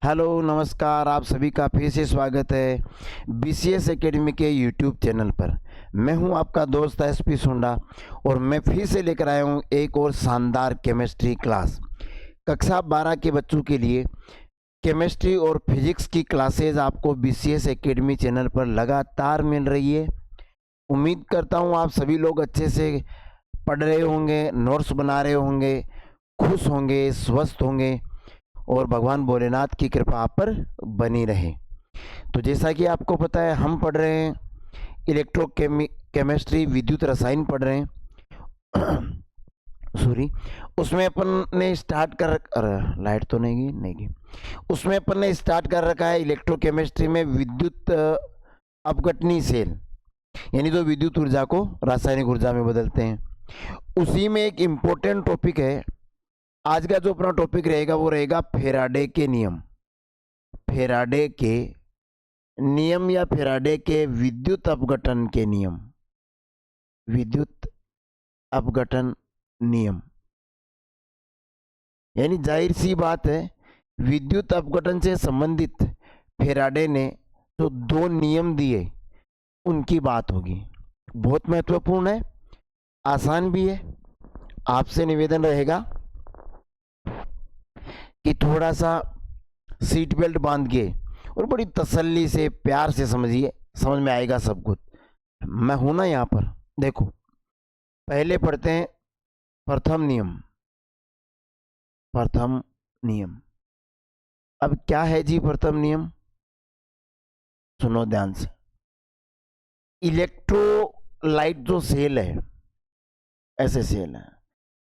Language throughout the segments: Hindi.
हेलो नमस्कार, आप सभी का फिर से स्वागत है बीसीएस एकेडमी के यूट्यूब चैनल पर। मैं हूं आपका दोस्त एसपी सोंडा और मैं फिर से लेकर आया हूं एक और शानदार केमिस्ट्री क्लास। कक्षा 12 के बच्चों के लिए केमिस्ट्री और फिजिक्स की क्लासेज आपको बीसीएस एकेडमी चैनल पर लगातार मिल रही है। उम्मीद करता हूं आप सभी लोग अच्छे से पढ़ रहे होंगे, नोट्स बना रहे होंगे, खुश होंगे, स्वस्थ होंगे और भगवान भोलेनाथ की कृपा आप पर बनी रहे। तो जैसा कि आपको पता है, हम पढ़ रहे हैं केमिस्ट्री, विद्युत रसायन पढ़ रहे हैं। सॉरी, उसमें अपन ने स्टार्ट कर, अरे लाइट तो नहीं गई। उसमें अपन ने स्टार्ट कर रखा है इलेक्ट्रोकेमिस्ट्री में विद्युत अपघटनी सेल, यानी जो विद्युत ऊर्जा को रासायनिक ऊर्जा में बदलते हैं। उसी में एक इम्पोर्टेंट टॉपिक है। आज का जो अपना टॉपिक रहेगा वो रहेगा फेराडे के नियम। फेराडे के नियम या फेराडे के विद्युत अपघटन के नियम। विद्युत अपघटन नियम, यानी जाहिर सी बात है, विद्युत अपघटन से संबंधित फेराडे ने जो दो नियम दिए उनकी बात होगी। बहुत महत्वपूर्ण है, आसान भी है। आपसे निवेदन रहेगा कि थोड़ा सा सीट बेल्ट बांध के और बड़ी तसल्ली से प्यार से समझिए, समझ में आएगा सब कुछ। मैं हूं ना यहाँ पर। देखो, पहले पढ़ते हैं प्रथम नियम। प्रथम नियम, अब क्या है जी प्रथम नियम? सुनो ध्यान से। इलेक्ट्रोलाइट जो सेल है, ऐसे सेल है,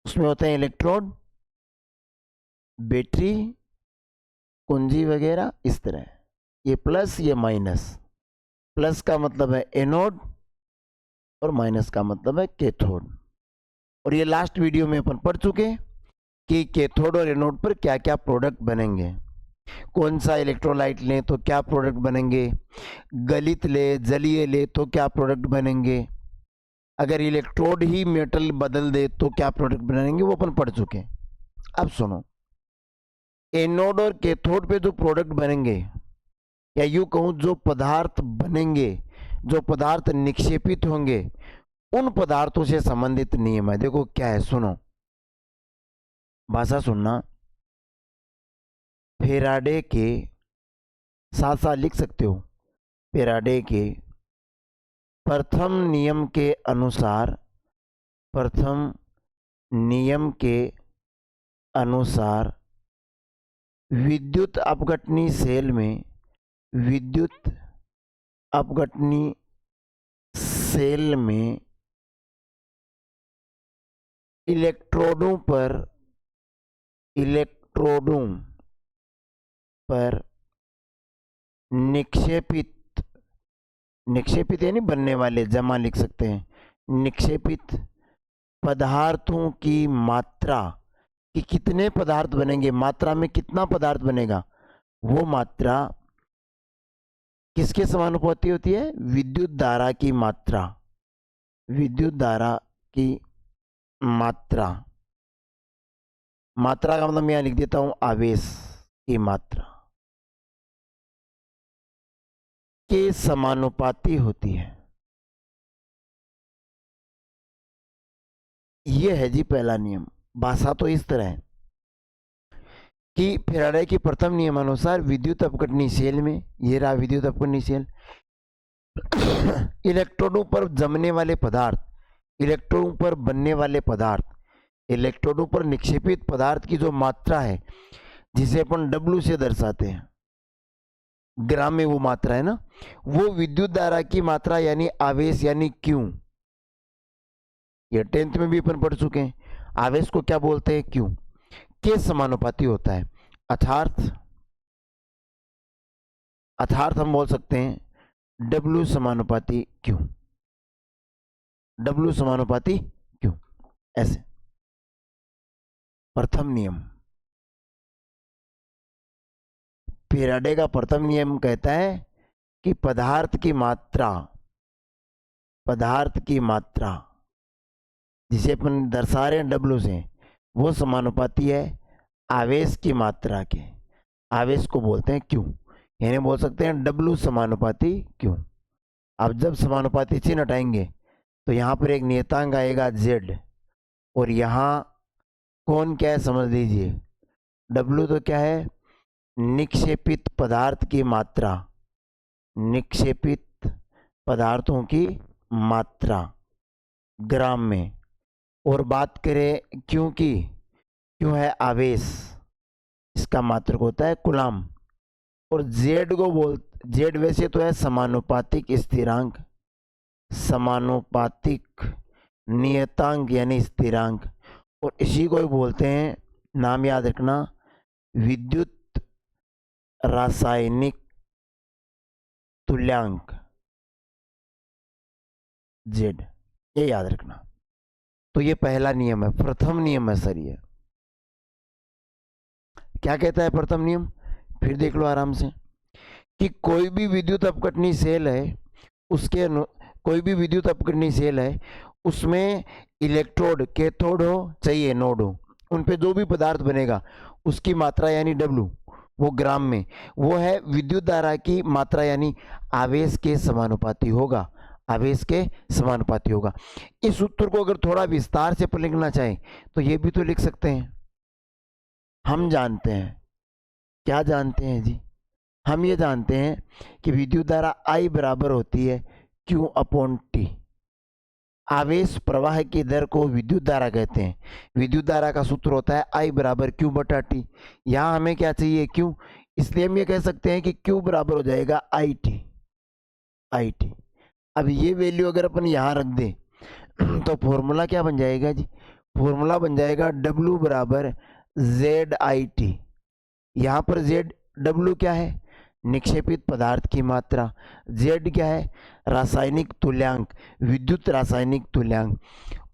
उसमें होते हैं इलेक्ट्रोड, बैटरी, कुंजी वगैरह, इस तरह। ये प्लस, ये माइनस। प्लस का मतलब है एनोड और माइनस का मतलब है कैथोड। और ये लास्ट वीडियो में अपन पढ़ चुके कि कैथोड और एनोड पर क्या क्या प्रोडक्ट बनेंगे। कौन सा इलेक्ट्रोलाइट लें तो क्या प्रोडक्ट बनेंगे, गलित ले, जलीय ले तो क्या प्रोडक्ट बनेंगे, अगर इलेक्ट्रोड ही मेटल बदल दे तो क्या प्रोडक्ट बनेंगे, वो अपन पढ़ चुके। अब सुनो, एनोड और कैथोड पे जो प्रोडक्ट बनेंगे, या यूं कहूं जो पदार्थ बनेंगे, जो पदार्थ निक्षेपित होंगे, उन पदार्थों से संबंधित नियम है। देखो क्या है, सुनो, भाषा सुनना। फेराडे के, साथ साथ लिख सकते हो, फेराडे के प्रथम नियम के अनुसार, प्रथम नियम के अनुसार विद्युत अपघटनी सेल में, विद्युत अपघटनी सेल में इलेक्ट्रोडों पर निक्षेपित, निक्षेपित यानी बनने वाले, जमा लिख सकते हैं, निक्षेपित पदार्थों की मात्रा, कि कितने पदार्थ बनेंगे, मात्रा में कितना पदार्थ बनेगा, वो मात्रा किसके समानुपाती होती है? विद्युत धारा की मात्रा। विद्युत धारा की मात्रा, मात्रा का मतलब मैं यहां लिख देता हूं आवेश की मात्रा के समानुपाती होती है। यह है जी पहला नियम। भाषा तो इस तरह है कि फेराडे की प्रथम नियमानुसार विद्युत अपघटनी सेल में, ये रहा विद्युत अपघटनी सेल, इलेक्ट्रोडों पर जमने वाले पदार्थ, इलेक्ट्रोडों पर बनने वाले पदार्थ, इलेक्ट्रोडों पर निक्षेपित पदार्थ की जो मात्रा है, जिसे अपन W से दर्शाते हैं, ग्राम में वो मात्रा है ना, वो विद्युत धारा की मात्रा यानी आवेश यानी Q। ये 10th में भी अपन पढ़ चुके हैं। आवेश को क्या बोलते हैं? Q के समानुपाती होता है। अर्थात हम बोल सकते हैं W समानुपाती Q, W समानुपाती Q, ऐसे। प्रथम नियम, फेराडे का प्रथम नियम कहता है कि पदार्थ की मात्रा, पदार्थ की मात्रा जिसे अपन दर्शा रहे हैं W से, वो समानुपाती है आवेश की मात्रा के, आवेश को बोलते हैं क्यू, यानी बोल सकते हैं डब्लू समानुपाती क्यू। अब जब समानुपाती चिन्ह हटाएंगे तो यहाँ पर एक नियतांक आएगा जेड, और यहाँ कौन क्या है समझ लीजिए, डब्लू तो क्या है, निक्षेपित पदार्थ की मात्रा, निक्षेपित पदार्थों की मात्रा ग्राम में। और बात करें क्यों की, क्यों है आवेश, इसका मात्रक होता है कूलाम। और जेड को जेड वैसे तो है समानुपातिक स्थिरांक, समानुपातिक नियतांक यानी स्थिरांक, और इसी को बोलते हैं, नाम याद रखना, विद्युत रासायनिक तुल्यांक, जेड, ये याद रखना। तो ये पहला नियम है, प्रथम नियम है सर। ये क्या कहता है प्रथम नियम, फिर देख लो आराम से, कि कोई भी विद्युत अपघटनी सेल है, उसके कोई भी विद्युत अपघटनी सेल है, उसमें इलेक्ट्रोड, कैथोड हो चाहे एनोड हो, उन पे जो भी पदार्थ बनेगा उसकी मात्रा यानी डब्लू, वो ग्राम में, वो है विद्युत धारा की मात्रा यानी आवेश के समानुपाती होगा, आवेश के समानुपाती होगा। इस सूत्र को अगर थोड़ा विस्तार से लिखना चाहें तो ये भी तो लिख सकते हैं। हम जानते हैं, क्या जानते हैं जी, हम ये जानते हैं कि विद्युत धारा I बराबर होती है Q अपॉन T। आवेश प्रवाह की दर को विद्युत धारा कहते हैं। विद्युत धारा का सूत्र होता है I बराबर Q बटा T। यहाँ हमें क्या चाहिए, Q, इसलिए हम ये कह सकते हैं कि Q बराबर हो जाएगा IT, IT। अब ये वैल्यू अगर अपन यहाँ रख दें तो फॉर्मूला क्या बन जाएगा जी, फॉर्मूला बन जाएगा W बराबर ZIT। यहाँ पर Z, W क्या है, निक्षेपित पदार्थ की मात्रा, Z क्या है, रासायनिक तुल्यांक, विद्युत रासायनिक तुल्यांक,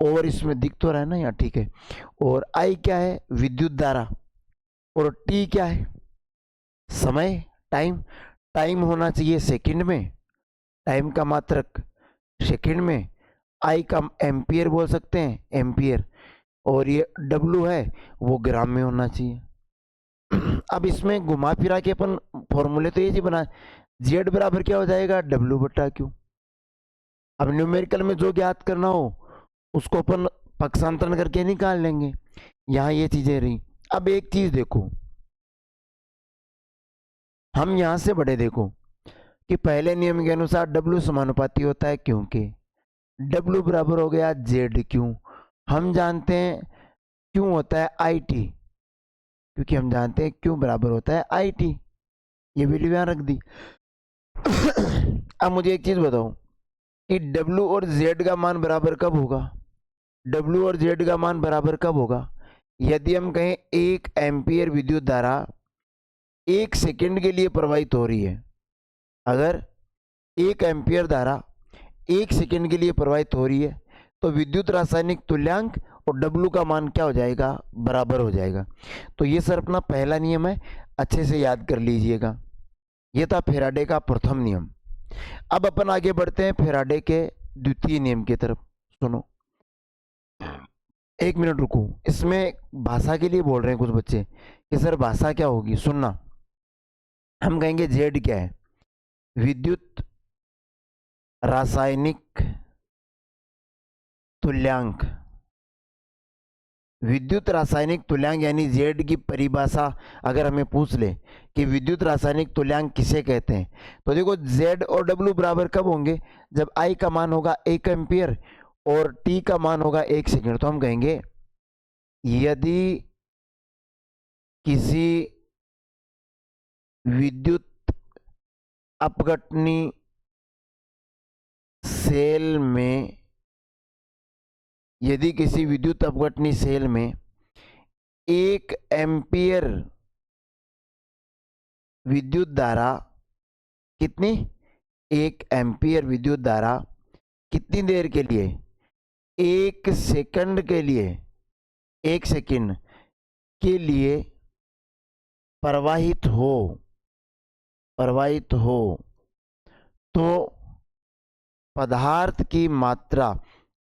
और इसमें दिख तो रहा है ना यहाँ, ठीक है। और I क्या है, विद्युत धारा, और T क्या है, समय, टाइम, टाइम होना चाहिए सेकंड में, टाइम का मात्रक सेकंड में, I का एम्पियर बोल सकते हैं, एम्पियर, और ये W है वो ग्राम में होना चाहिए। अब इसमें घुमा फिरा के अपन फॉर्मूले तो ये जी बना, जेड बराबर क्या हो जाएगा, डब्ल्यू बटा क्यू। अब न्यूमेरिकल में जो ज्ञात करना हो उसको अपन पक्षांतरण करके निकाल लेंगे, यहाँ ये चीजें रही। अब एक चीज देखो, हम यहां से बड़े देखो कि पहले नियम के अनुसार डब्ल्यू समानुपाती होता है, क्योंकि डब्ल्यू बराबर हो गया जेड क्यू। हम जानते हैं क्यों होता है आई टी, क्योंकि हम जानते हैं क्यों बराबर होता है आई टी, ये वैल्यू यहां रख दी। अब मुझे एक चीज बताओ कि W और Z का मान बराबर कब होगा, W और Z का मान बराबर कब होगा, यदि हम कहें 1 एम्पियर विद्युत धारा 1 सेकंड के लिए प्रवाहित हो रही है। अगर 1 एम्पियर धारा 1 सेकंड के लिए प्रवाहित हो रही है तो विद्युत रासायनिक तुल्यांक और W का मान क्या हो जाएगा, बराबर हो जाएगा। तो ये सर अपना पहला नियम है, अच्छे से याद कर लीजिएगा। ये था फैराडे का प्रथम नियम। अब अपन आगे बढ़ते हैं फैराडे के द्वितीय नियम की तरफ। सुनो, एक मिनट रुको, इसमें भाषा के लिए बोल रहे हैं कुछ बच्चे कि सर भाषा क्या होगी, सुनना। हम कहेंगे जेड क्या है, विद्युत रासायनिक तुल्यांक, विद्युत रासायनिक तुल्यांक यानी जेड की परिभाषा अगर हमें पूछ ले कि विद्युत रासायनिक तुल्यांक किसे कहते हैं, तो देखो जेड और डब्ल्यू बराबर कब होंगे, जब आई का मान होगा 1 एम्पियर और टी का मान होगा 1 सेकेंड। तो हम कहेंगे यदि किसी विद्युत अपघटनी सेल में, यदि किसी विद्युत अपघटनी सेल में 1 एम्पियर विद्युत धारा, कितनी, 1 एम्पियर विद्युत धारा कितनी देर के लिए, 1 सेकंड के लिए, 1 सेकंड के लिए प्रवाहित हो तो पदार्थ की मात्रा,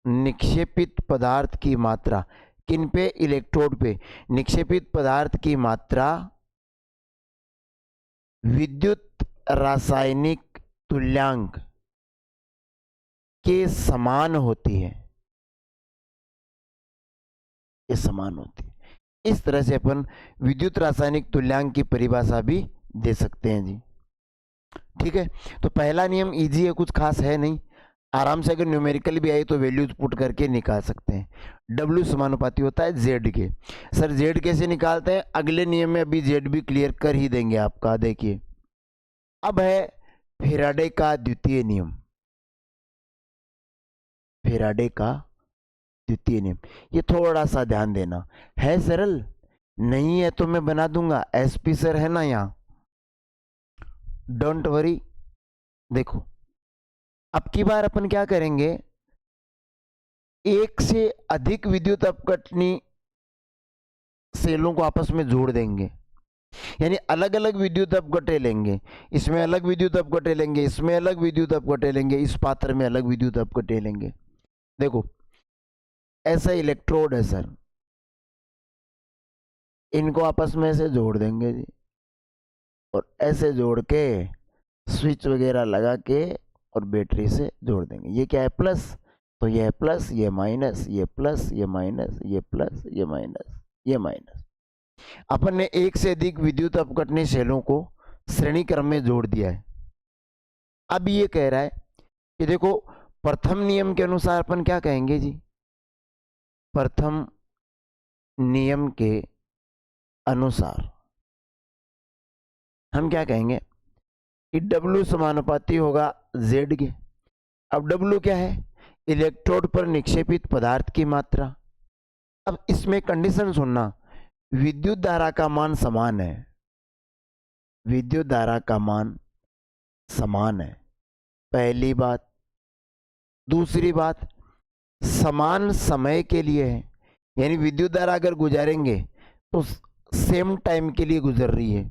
निक्षेपित पदार्थ की मात्रा किन पे? इलेक्ट्रोड पे। निक्षेपित पदार्थ की मात्रा विद्युत रासायनिक तुल्यांक के समान होती है, ये समान होती है। इस तरह से अपन विद्युत रासायनिक तुल्यांक की परिभाषा भी दे सकते हैं जी। ठीक है, तो पहला नियम इजी है, कुछ खास है नहीं, आराम से अगर न्यूमेरिकल भी आई तो वैल्यूज पुट करके निकाल सकते हैं। W समानुपाती होता है Z के। सर Z कैसे निकालते हैं? अगले नियम में अभी Z भी क्लियर कर ही देंगे आपका। देखिए अब है फैराडे का द्वितीय नियम। फैराडे का द्वितीय नियम, ये थोड़ा सा ध्यान देना, है सरल, नहीं है तो मैं बना दूंगा, SP सर है ना यहाँ, डोंट वरी। देखो अब की बार अपन क्या करेंगे, एक से अधिक विद्युत अपघटनी सेलों को आपस में जोड़ देंगे, यानी अलग अलग विद्युत अपघटे लेंगे, इसमें अलग विद्युत अपघटे लेंगे, इसमें अलग विद्युत अपघटे लेंगे, इस पात्र में अलग विद्युत अपघटे लेंगे। देखो ऐसा इलेक्ट्रोड है सर, इनको आपस में से जोड़ देंगे जी, और ऐसे जोड़ के स्विच वगैरह लगा के और बैटरी से जोड़ देंगे। ये क्या है? प्लस, तो ये है प्लस, ये माइनस, ये प्लस, ये माइनस, ये प्लस, ये माइनस, ये माइनस। अपन ने एक से अधिक विद्युत अपघटनी सेलों को श्रेणी क्रम में जोड़ दिया है। अब ये कह रहा है कि देखो प्रथम नियम के अनुसार अपन क्या कहेंगे जी, प्रथम नियम के अनुसार हम क्या कहेंगे कि W समानुपाती होगा Z के। अब W क्या है? इलेक्ट्रोड पर निक्षेपित पदार्थ की मात्रा। अब इसमें कंडीशन सुनना, विद्युत धारा का मान समान है, विद्युत धारा का मान समान है, पहली बात। दूसरी बात, समान समय के लिए है, यानी विद्युत धारा अगर गुजारेंगे तो सेम टाइम के लिए गुजर रही है।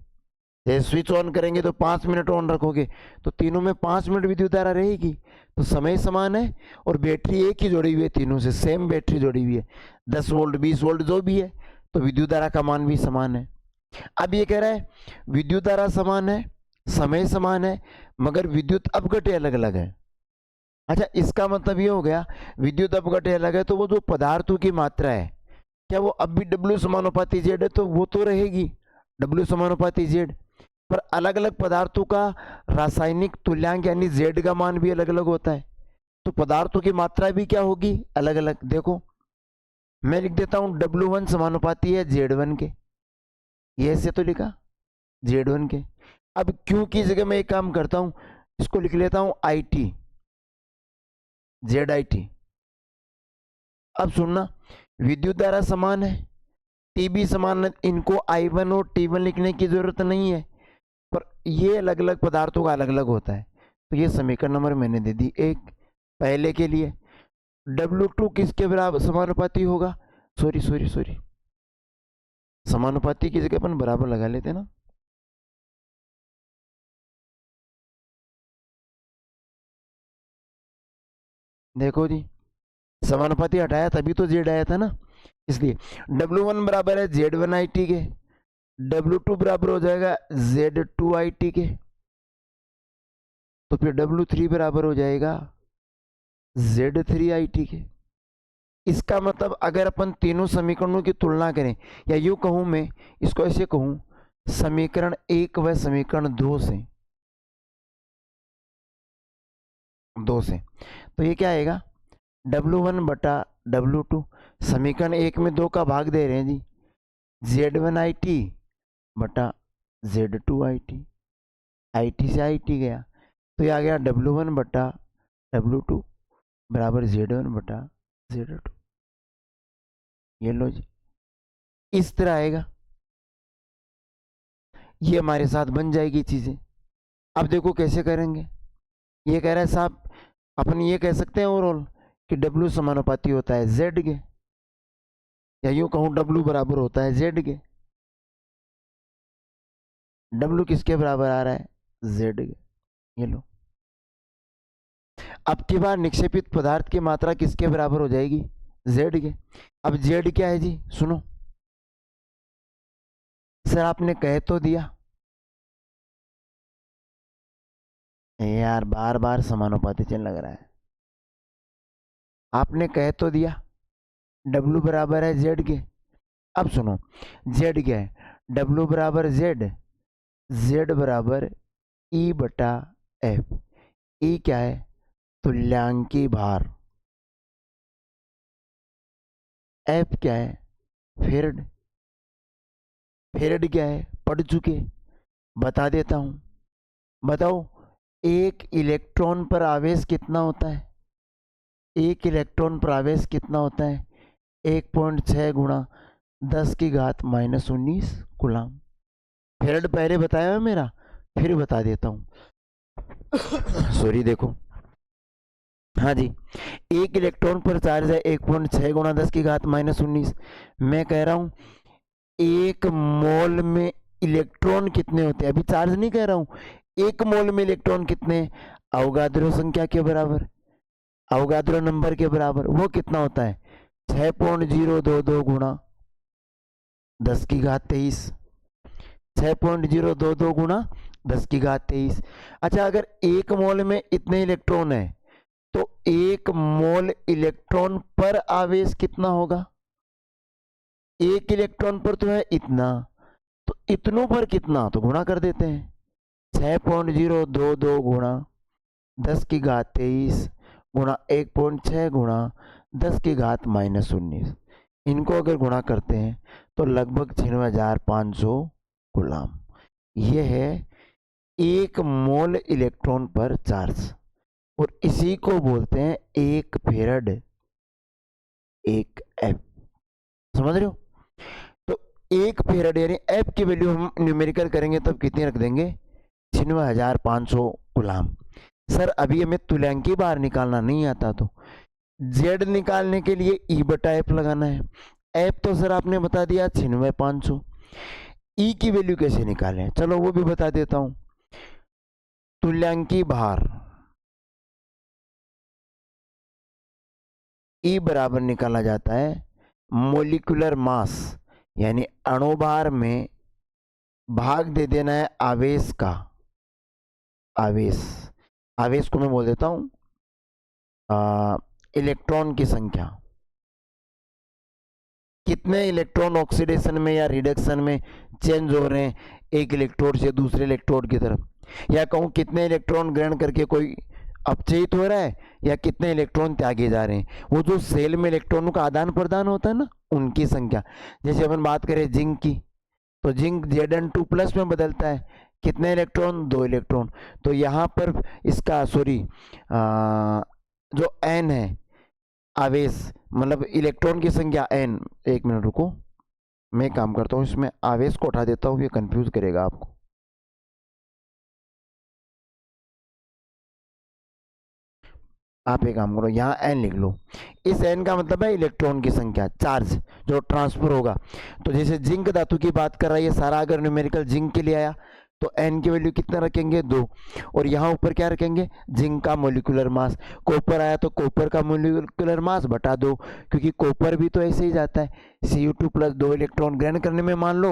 जैसे स्विच ऑन करेंगे तो 5 मिनट ऑन रखोगे तो तीनों में 5 मिनट विद्युत धारा रहेगी, तो समय समान है। और बैटरी एक ही जोड़ी हुई है, तीनों से सेम बैटरी जोड़ी हुई है, 10 वोल्ट 20 वोल्ट जो भी है, तो विद्युत धारा का मान भी समान है। अब ये कह रहा है विद्युत धारा समान है, समय समान है, मगर विद्युत अपघटे अलग अलग है। अच्छा, इसका मतलब ये हो गया विद्युत अपघटे अलग है, तो वो जो पदार्थों की मात्रा है, क्या वो अब भी W समानुपाती Z है? तो वो तो रहेगी W समानुपाती Z, पर अलग अलग पदार्थों का रासायनिक तुल्यांक यानी Z का मान भी अलग अलग होता है, तो पदार्थों की मात्रा भी क्या होगी? अलग अलग। देखो मैं लिख देता हूं W1 समानुपाती है Z1 के, ये ऐसे तो लिखा Z1 के। अब Q की जगह मैं एक काम करता हूं, इसको लिख लेता हूं IT, ZIT। अब सुनना, विद्युत धारा समान है, T भी समान है, इनको I1 और T1 लिखने की जरूरत नहीं है, पर ये अलग अलग पदार्थों का अलग अलग होता है। तो ये समीकरण नंबर मैंने दे दी एक पहले के लिए। W2 किसके बराबर समानुपाती होगा? सॉरी सॉरी सॉरी, समानुपाती की जगह अपन बराबर लगा लेते ना। देखो जी, समानुपाती हटाया तभी तो Z आया था ना, इसलिए W1 बराबर है Z1 IT के, W2 बराबर हो जाएगा Z2 IT के, तो फिर W3 बराबर हो जाएगा Z3 IT के। इसका मतलब अगर अपन तीनों समीकरणों की तुलना करें, या यूं कहूं मैं इसको ऐसे कहूं, समीकरण 1 व समीकरण 2 से, तो ये क्या आएगा? W1 बटा W2, समीकरण 1 में 2 का भाग दे रहे हैं जी, Z1 IT बटा Z2 IT, IT से IT गया, तो ये आ गया W1 बटा W2 बराबर Z1 बटा Z2। ये लो जी, इस तरह आएगा, ये हमारे साथ बन जाएगी चीजें। अब देखो कैसे करेंगे। ये कह रहा है साहब, अपन ये कह सकते हैं ओवरऑल कि W समानुपाती होता है Z के, या यूं कहूं W बराबर होता है Z के। W किसके बराबर आ रहा है? Z के। ये लो, अब की बार निक्षेपित पदार्थ की मात्रा किसके बराबर हो जाएगी? जेड के। अब जेड क्या है जी, सुनो सर, आपने कह तो दिया यार, बार बार समानुपाती चिन्ह लग रहा है। आपने कह तो दिया W बराबर है जेड के। अब सुनो, जेड क्या है, W बराबर जेड, जेड बराबर ई बटा एफ। ई क्या है, तुल्यांकी भार। एफ क्या है, फेरड। फेरड क्या है, पढ़ चुके, बता देता हूं। बताओ, एक इलेक्ट्रॉन पर आवेश कितना होता है, एक इलेक्ट्रॉन पर आवेश कितना होता है, 1.6 गुणा 10 की घात -19 कूलम। फेरड पहले बताया है मेरा, फिर बता देता हूं। सॉरी, देखो, हाँ जी, एक इलेक्ट्रॉन पर चार्ज है 1.6 गुणा 10 की घात -19। मैं कह रहा हूं एक मोल में इलेक्ट्रॉन कितने होते हैं, अभी चार्ज नहीं कह रहा हूं, एक मोल में इलेक्ट्रॉन कितने, अवगाद्रो संख्या के बराबर, अवगाद्रो नंबर के बराबर। वो कितना होता है, 6.022 गुणा 10 की घात 23। 6.022 गुणा 10 की घात 23। अच्छा, अगर एक मोल में इतने इलेक्ट्रॉन है तो एक मोल इलेक्ट्रॉन पर आवेश कितना होगा, एक इलेक्ट्रॉन पर तो है इतना, तो इतनों पर कितना, तो गुणा कर देते हैं। 6.022 गुणा 10 की घात 23 गुणा 1.6 गुणा 10 की घात -19, इनको अगर गुणा करते हैं तो लगभग 96,500 गुलाम। यह है एक मोल इलेक्ट्रॉन पर चार्ज, और इसी को बोलते हैं एक फेरड, एक एफ। समझ रहे हो, तो एक फेरड यानी एफ की वैल्यू हम न्यूमेरिकल करेंगे तब कितनी रख देंगे, 96,500 गुलाम। सर अभी हमें तुल्यांकी बार निकालना नहीं आता, तो जेड निकालने के लिए ई बटा एफ लगाना है। एफ तो सर आपने बता दिया 96,500। ई की वैल्यू कैसे निकालें, चलो वो भी बता देता हूं। तुल्यांकी भार ई बराबर निकाला जाता है मोलिकुलर मास, यानी अणुभार में भाग दे देना है आवेश का। आवेश, आवेश को मैं बोल देता हूं इलेक्ट्रॉन की संख्या, कितने इलेक्ट्रॉन ऑक्सीडेशन में या रिडक्शन में चेंज हो रहे हैं एक इलेक्ट्रोड से दूसरे इलेक्ट्रोड की तरफ, या कहूं कितने इलेक्ट्रॉन ग्रहण करके कोई अपचयित हो रहा है या कितने इलेक्ट्रॉन त्यागे जा रहे हैं। वो जो सेल में इलेक्ट्रॉनों का आदान प्रदान होता है ना, उनकी संख्या। जैसे अपन बात करें जिंक की, तो जिंक Zn2+ में बदलता है, कितने इलेक्ट्रॉन, 2 इलेक्ट्रॉन। तो यहाँ पर इसका सॉरी जो एन है आवेश, मतलब इलेक्ट्रॉन की संख्या एन। एक मिनट रुको, मैं काम करता हूँ, इसमें आवेश को उठा देता हूँ, ये कंफ्यूज करेगा आपको। आप एक काम करो, यहाँ एन लिख लो। इस एन का मतलब है इलेक्ट्रॉन की संख्या, चार्ज जो ट्रांसफर होगा। तो जैसे जिंक धातु की बात कर रहा है ये सारा, अगर न्यूमेरिकल जिंक के लिए आया तो एन की वैल्यू कितना रखेंगे, 2। और यहाँ ऊपर क्या रखेंगे, जिंक का मोलिकुलर मास। कॉपर आया तो कॉपर का मोलिकुलर मास बटा 2, क्योंकि कॉपर भी तो ऐसे ही जाता है, Cu2+ 2 इलेक्ट्रॉन ग्रहण करने में मान लो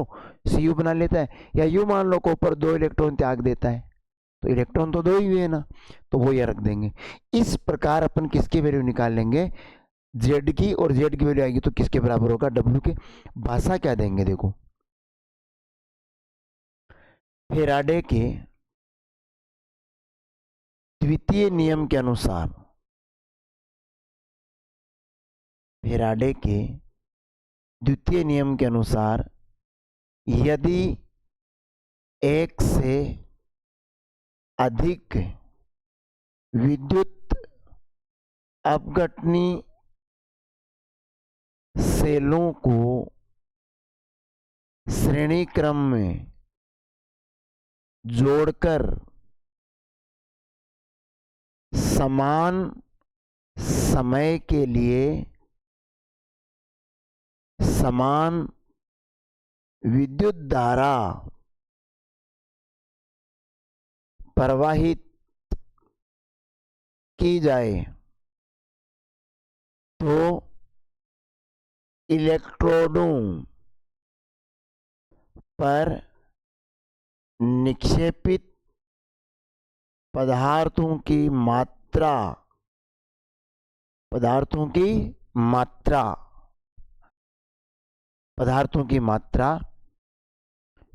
Cu बना लेता है, या यूं मान लो कॉपर 2 इलेक्ट्रॉन त्याग देता है, तो इलेक्ट्रॉन तो 2 ही हुए ना, तो वो ये रख देंगे। इस प्रकार अपन किसकी वैल्यू निकाल लेंगे, जेड की, और जेड की वैल्यू आएगी तो किसके बराबर होगा, डब्ल्यू के। भाषा क्या देंगे, देखो, फेराडे के द्वितीय नियम के अनुसार, फेराडे के द्वितीय नियम के अनुसार यदि एक से अधिक विद्युत अपघटनी सेलों को श्रेणी क्रम में जोड़कर समान समय के लिए समान विद्युत धारा प्रवाहित की जाए तो इलेक्ट्रोडों पर निक्षेपित पदार्थों की मात्रा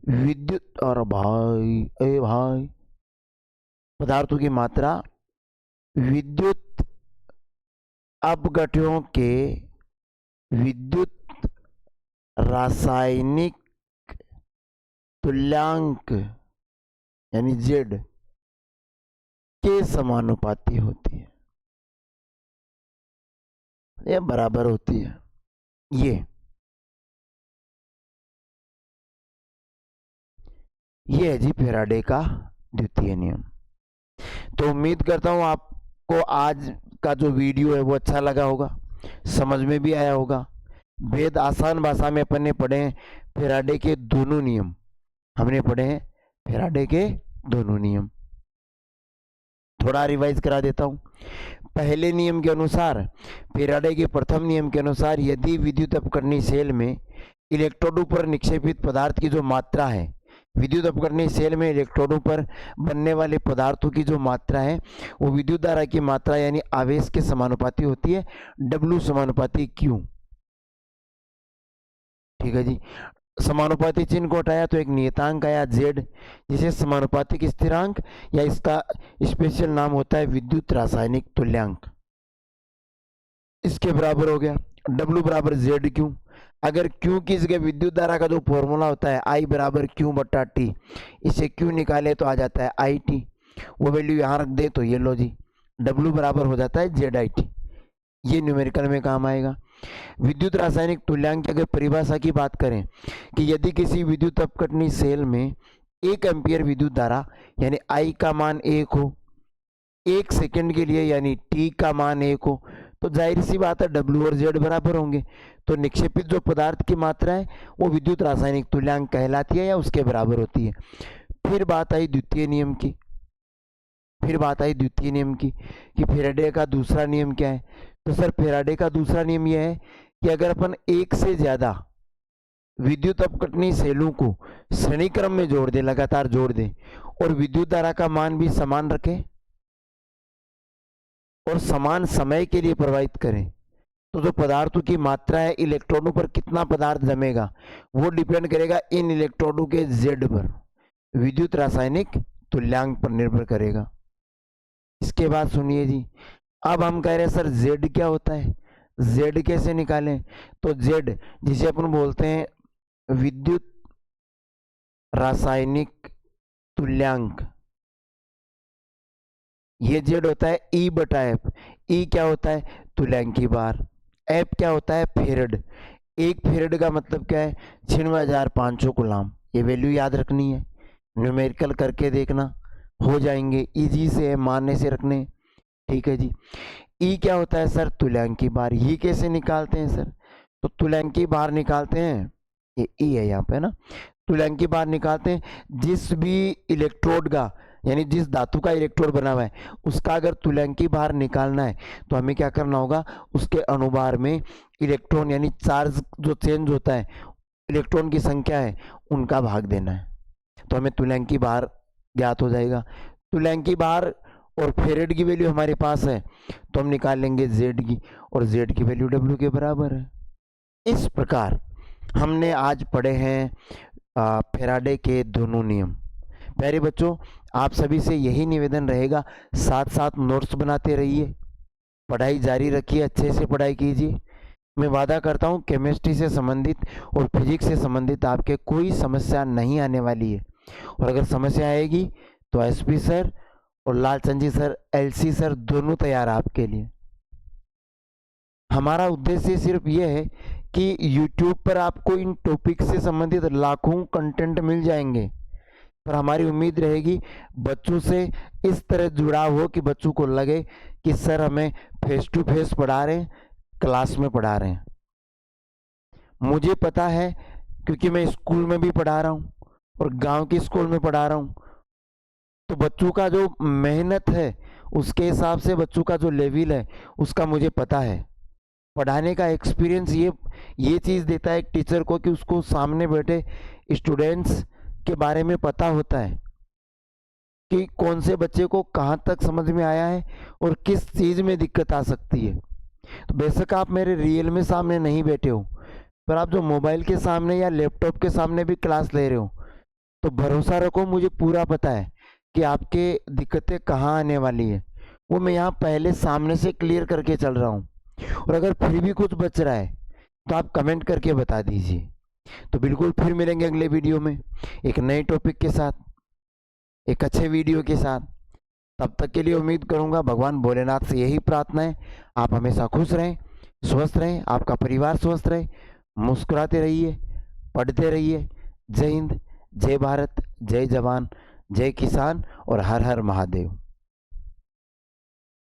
विद्युत और भाई पदार्थों की मात्रा विद्युत अपघट्यों के विद्युत रासायनिक तुल्यांक यानी Z के समानुपाती होती है, ये बराबर होती है। ये है जी फैराडे का द्वितीय नियम। तो उम्मीद करता हूं आपको आज का जो वीडियो है वो अच्छा लगा होगा, समझ में भी आया होगा। बेहद आसान भाषा में अपन ने पढ़े हैं फैराडे के दोनों नियम, थोड़ा रिवाइज करा देता हूं। पहले नियम के अनुसार, फैराडे के प्रथम नियम के अनुसार, यदि विद्युत अपकरणीय सेल में इलेक्ट्रोडों पर निक्षेपित पदार्थ की जो मात्रा है, विद्युत अपकरणीय सेल में इलेक्ट्रोडों पर बनने वाले पदार्थों की जो मात्रा है वो विद्युत धारा की मात्रा यानी आवेश के समानुपाती होती है, W समानुपाती Q। ठीक है जी। समानुपाती चिन्ह को हटाया तो एक नियतांक आया Z, जिसे समानुपातिक स्थिरांक या इसका स्पेशल नाम होता है विद्युत रासायनिक तुल्यांक, इसके बराबर हो गया W बराबर ZQ। अगर Q की जगह विद्युत धारा का जो फॉर्मूला होता है I बराबर Q बटा T, इसे Q निकाले तो आ जाता है IT, वो वैल्यू यहाँ रख दे तो ये लो जी W बराबर हो जाता है ZIT। ये न्यूमेरिकल में काम आएगा। विद्युत रासायनिक तुल्यांक की अगर परिभाषा की बात करें कि यदि किसी विद्युत अपकरणीय सेल में 1 एम्पियर विद्युत धारा यानी I का मान 1 हो, 1 सेकंड के लिए यानी T का मान 1 हो, तो जाहिर सी बात है W और Z बराबर होंगे, तो निक्षेपित जो पदार्थ की मात्रा है वो विद्युत रासायनिक तुल्यांक कहलाती है या उसके बराबर होती है। फिर बात आई द्वितीय नियम की, कि फैराडे का दूसरा नियम क्या है। तो सर फैराडे का दूसरा नियम यह है कि अगर अपन एक से ज्यादा विद्युत अपकरणीय सेलों को श्रेणी क्रम में जोड़ दें, लगातार जोड़ दें, और विद्युत धारा का मान भी समान रखें और समान समय के लिए प्रवाहित करें, तो जो पदार्थों की मात्रा है, इलेक्ट्रॉनों पर कितना पदार्थ जमेगा वो डिपेंड करेगा इन इलेक्ट्रोडों के Z पर, विद्युत रासायनिक तुल्यांक पर निर्भर करेगा। इसके बाद सुनिए जी, अब हम कह रहे हैं सर Z क्या होता है, Z कैसे निकालें। तो Z जिसे अपन बोलते हैं विद्युत रासायनिक तुल्यांक, ये Z होता है E बटा F। E क्या होता है, तुल्यांकी बार। F क्या होता है, फेरड। 1 फेरड का मतलब क्या है, 96,500 कूलाम। ये वैल्यू याद रखनी है, न्यूमेरिकल करके देखना, हो जाएंगे, इजी से है, मानने से रखने। ठीक है जी। E क्या होता है सर, तुल्यांकी बार। ये कैसे निकालते हैं सर, तो तुल्यांकी बार निकालते हैं, ये E है यहाँ पे ना, तुल्यांकी बार निकालते हैं जिस भी इलेक्ट्रोड का यानी जिस धातु का इलेक्ट्रोड बना हुआ है उसका अगर तुल्यांकी भार निकालना है तो हमें क्या करना होगा, उसके अनुभार में इलेक्ट्रॉन यानी चार्ज जो चेंज होता है, इलेक्ट्रॉन की संख्या है, उनका भाग देना है, तो हमें तुल्यांकी भार ज्ञात हो जाएगा। तुल्यांकी भार और फेरेड की वैल्यू हमारे पास है तो हम निकाल लेंगे Z की, और Z की वैल्यू W के बराबर है। इस प्रकार हमने आज पढ़े हैं फैराडे के दोनों नियम। प्यारे बच्चों, आप सभी से यही निवेदन रहेगा, साथ साथ नोट्स बनाते रहिए, पढ़ाई जारी रखिए, अच्छे से पढ़ाई कीजिए। मैं वादा करता हूँ केमिस्ट्री से संबंधित और फिजिक्स से संबंधित आपके कोई समस्या नहीं आने वाली है, और अगर समस्या आएगी तो SP सर और लालचंद जी सर, LC सर दोनों तैयार आपके लिए। हमारा उद्देश्य सिर्फ ये है कि YouTube पर आपको इन टॉपिक से संबंधित लाखों कंटेंट मिल जाएंगे, पर हमारी उम्मीद रहेगी बच्चों से इस तरह जुड़ाव हो कि बच्चों को लगे कि सर हमें फेस टू फेस पढ़ा रहे हैं, क्लास में पढ़ा रहे हैं। मुझे पता है क्योंकि मैं स्कूल में भी पढ़ा रहा हूँ और गांव के स्कूल में पढ़ा रहा हूँ, तो बच्चों का जो मेहनत है उसके हिसाब से बच्चों का जो लेवल है उसका मुझे पता है। पढ़ाने का एक्सपीरियंस ये चीज़ देता है एक टीचर को कि उसको सामने बैठे स्टूडेंट्स के बारे में पता होता है कि कौन से बच्चे को कहाँ तक समझ में आया है और किस चीज़ में दिक्कत आ सकती है। तो बेशक आप मेरे रियल में सामने नहीं बैठे हो, पर आप जो मोबाइल के सामने या लैपटॉप के सामने भी क्लास ले रहे हो, तो भरोसा रखो मुझे पूरा पता है कि आपके दिक्कतें कहाँ आने वाली है। वो मैं यहाँ पहले सामने से क्लियर करके चल रहा हूँ। और अगर फिर भी कुछ बच रहा है तो आप कमेंट करके बता दीजिए। तो बिल्कुल फिर मिलेंगे अगले वीडियो में एक नए टॉपिक के साथ, एक अच्छे वीडियो के साथ। तब तक के लिए उम्मीद करूँगा, भगवान भोलेनाथ से यही प्रार्थना है, आप हमेशा खुश रहें, स्वस्थ रहें, आपका परिवार स्वस्थ रहे, मुस्कुराते रहिए, पढ़ते रहिए। जय हिंद, जय भारत, जय जवान, जय किसान और हर हर महादेव।